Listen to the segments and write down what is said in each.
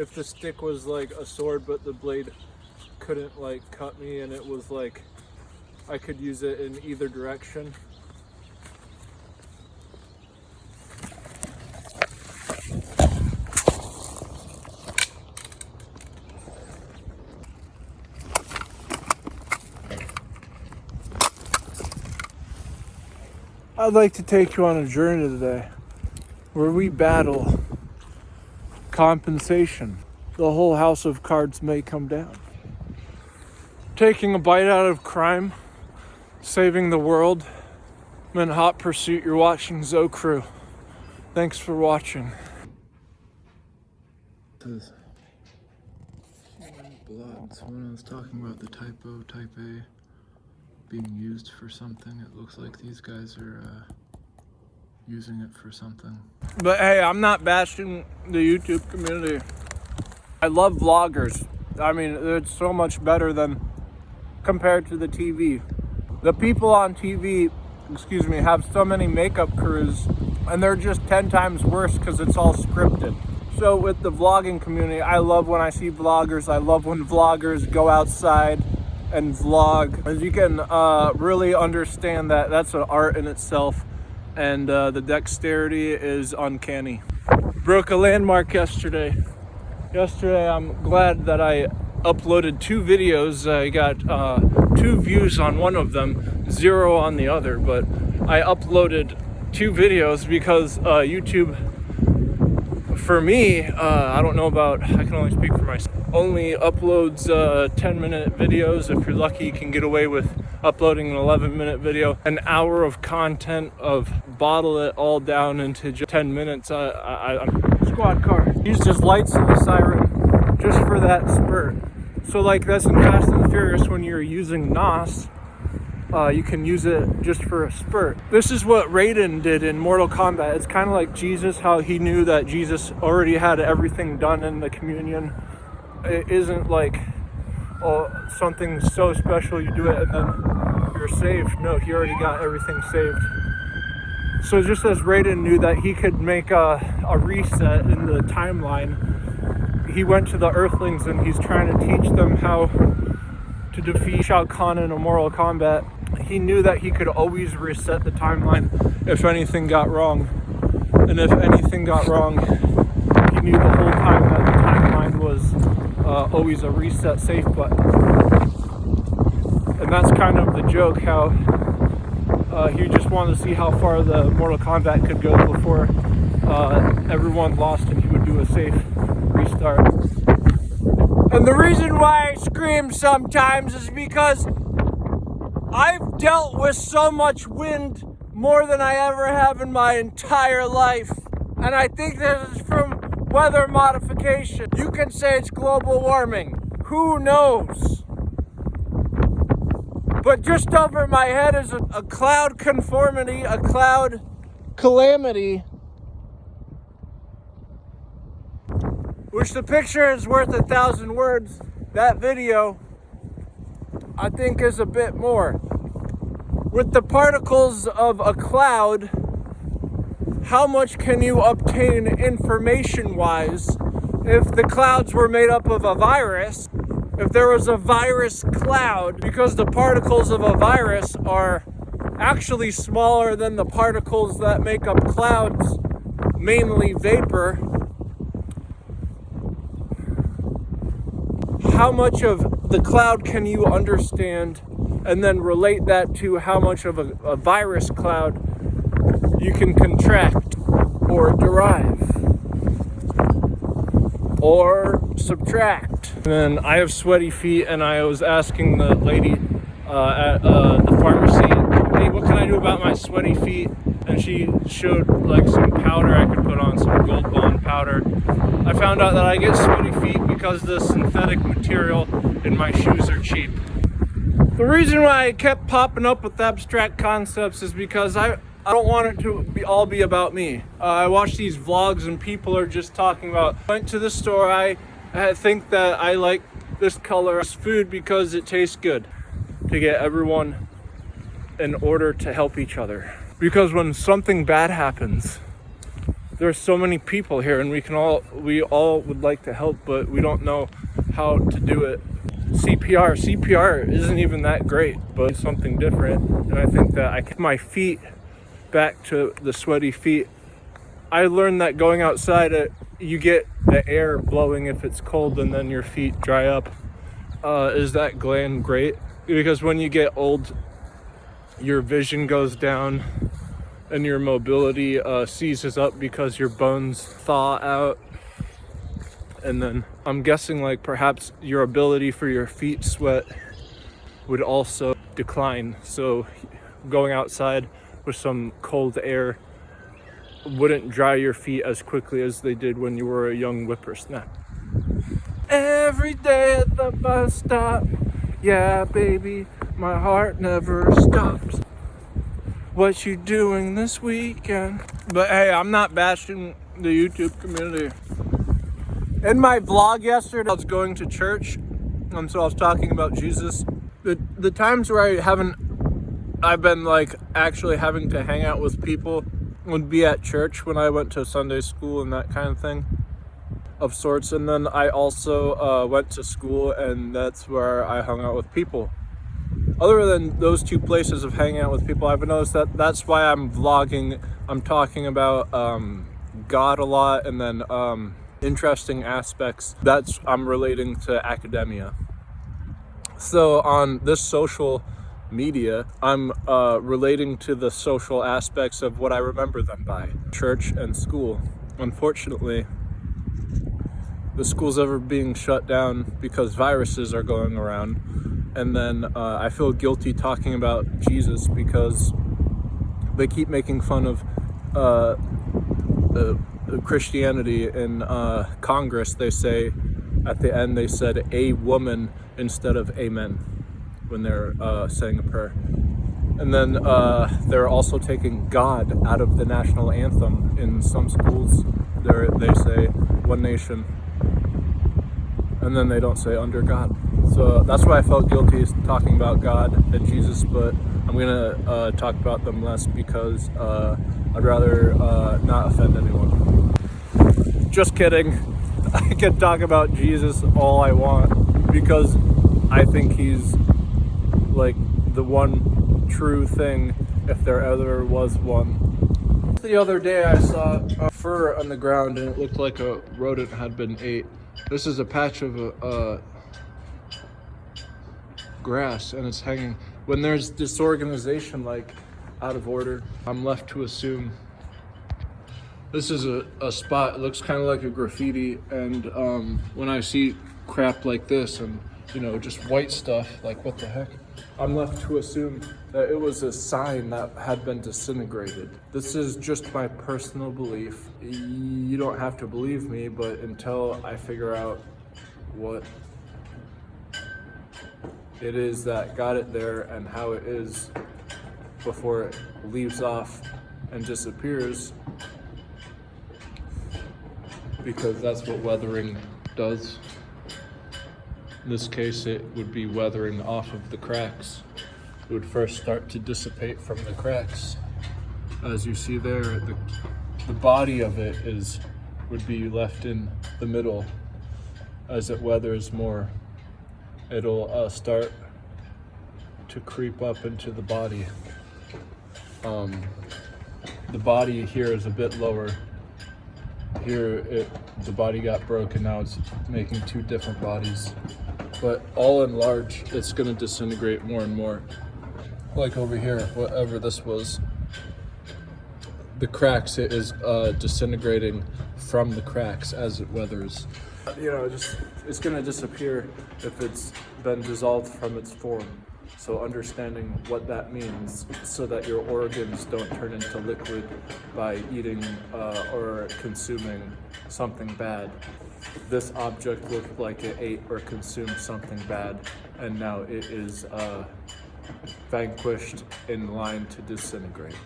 if the stick was like a sword, but the blade couldn't like cut me, and it was like I could use it in either direction. I'd like to take you on a journey today where we battle compensation. The whole house of cards may come down. Taking a bite out of crime, saving the world. I'm in hot pursuit. You're watching Zo Crew. Thanks for watching. Blood. Someone was talking about the typo, type A, being used for something. It looks like these guys are using it for something. But hey, I'm not bashing the YouTube community. I love vloggers. I mean, it's so much better than compared to the TV. The people on TV, have so many makeup crews, and they're just 10 times worse because it's all scripted. So with the vlogging community, I love when I see vloggers. I love when vloggers go outside and vlog. As you can really understand that that's an art in itself, and the dexterity is uncanny. Broke a landmark yesterday. I'm glad that I uploaded 2 videos. I got 2 views on one of them, 0 on the other, but I uploaded 2 videos because YouTube, for me, I don't know about, I can only speak for myself, only uploads 10-minute videos. If you're lucky, you can get away with uploading an 11-minute video. An hour of content, bottle it all down into just 10 minutes. Squad car. Used his lights and the siren just for that spurt. So like that's in Fast and Furious when you're using NOS, you can use it just for a spurt. This is what Raiden did in Mortal Kombat. It's kind of like Jesus, how he knew that Jesus already had everything done in the communion. It isn't like, oh, something so special, you do it and then you're saved. No, he already got everything saved. So just as Raiden knew that he could make a reset in the timeline, he went to the Earthlings and he's trying to teach them how to defeat Shao Kahn in a Mortal Kombat. He knew that he could always reset the timeline if anything got wrong. And if anything got wrong, he knew the whole time that the timeline was always a reset safe button. And that's kind of the joke, how he just wanted to see how far the Mortal Kombat could go before everyone lost and he would do a safe restart. And the reason why I scream sometimes is because I've dealt with so much wind, more than I ever have in my entire life. And I think this is from weather modification. You can say it's global warming. Who knows? But just over my head is a cloud conformity, a cloud calamity, which the picture is worth 1,000 words. That video, I think, is a bit more. With the particles of a cloud, how much can you obtain information-wise if the clouds were made up of a virus? If there was a virus cloud, because the particles of a virus are actually smaller than the particles that make up clouds, mainly vapor, how much of the cloud can you understand and then relate that to how much of a virus cloud you can contract or derive or subtract? And then I have sweaty feet, and I was asking the lady at the pharmacy, hey, what can I do about my sweaty feet? And she showed like some powder I could put on, some Gold Bond powder. I found out that I get sweaty feet because the synthetic material in my shoes are cheap. The reason why I kept popping up with abstract concepts is because I don't want it to all be about me. I watch these vlogs and people are just talking about, went to the store, I think that I like this color food because it tastes good. To get everyone in order to help each other. Because when something bad happens, there's so many people here, and we all would like to help, but we don't know how to do it. CPR isn't even that great, but it's something different. And I think that I get my feet back to the sweaty feet. I learned that going outside, you get the air blowing if it's cold, and then your feet dry up. Is that gland great? Because when you get old, your vision goes down and your mobility seizes up because your bones thaw out. And then I'm guessing like perhaps your ability for your feet sweat would also decline. So going outside with some cold air wouldn't dry your feet as quickly as they did when you were a young whippersnapper. Every day at the bus stop, yeah, baby, my heart never stops. What you doing this weekend? But hey, I'm not bashing the YouTube community. In my vlog yesterday, I was going to church, and so I was talking about Jesus. The times where I've been like actually having to hang out with people would be at church when I went to Sunday school and that kind of thing, of sorts. And then I also went to school, and that's where I hung out with people. Other than those two places of hanging out with people, I've noticed that that's why I'm vlogging. I'm talking about God a lot, and then interesting aspects. I'm relating to academia. So on this social media, I'm relating to the social aspects of what I remember them by: church and school. Unfortunately, the school's ever being shut down because viruses are going around. And then I feel guilty talking about Jesus because they keep making fun of Christianity. In Congress, they say, at the end, they said a woman instead of amen when they're saying a prayer. And then they're also taking God out of the national anthem. In some schools, they say one nation, and then they don't say under God. So that's why I felt guilty talking about God and Jesus, but I'm gonna talk about them less because I'd rather not offend anyone. Just kidding. I can talk about Jesus all I want because I think he's like the one true thing, if there ever was one. The other day I saw fur on the ground, and it looked like a rodent had been ate. This is a patch of grass, and it's hanging. When there's disorganization, like out of order, I'm left to assume this is a spot. It looks kind of like a graffiti, and when I see crap like this and just white stuff, like what the heck, I'm left to assume that it was a sign that had been disintegrated. This is just my personal belief. You don't have to believe me, but until I figure out what it is that got it there and how it is before it leaves off and disappears, because that's what weathering does. In this case, it would be weathering off of the cracks. It would first start to dissipate from the cracks. As you see there, the body of it would be left in the middle. As it weathers more, it'll start to creep up into the body. The body here is a bit lower. Here, the body got broken. Now it's making two different bodies. But all in large, it's going to disintegrate more and more. Like over here, whatever this was, the cracks, it is disintegrating from the cracks as it weathers. It's going to disappear if it's been dissolved from its form. So understanding what that means so that your organs don't turn into liquid by eating or consuming something bad. This object looked like it ate or consumed something bad, and now it is vanquished in line to disintegrate.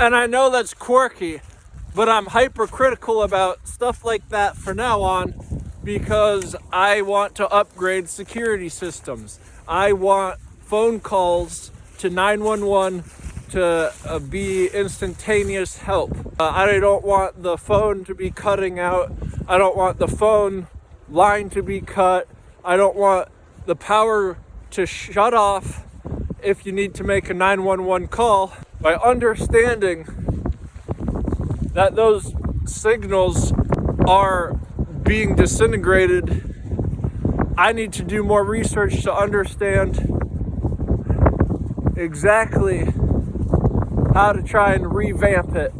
And I know that's quirky, but I'm hypercritical about stuff like that from now on, because I want to upgrade security systems. I want phone calls to 911 to be instantaneous help. I don't want the phone to be cutting out. I don't want the phone line to be cut. I don't want the power to shut off if you need to make a 911 call. By understanding that those signals are being disintegrated, I need to do more research to understand exactly how to try and revamp it.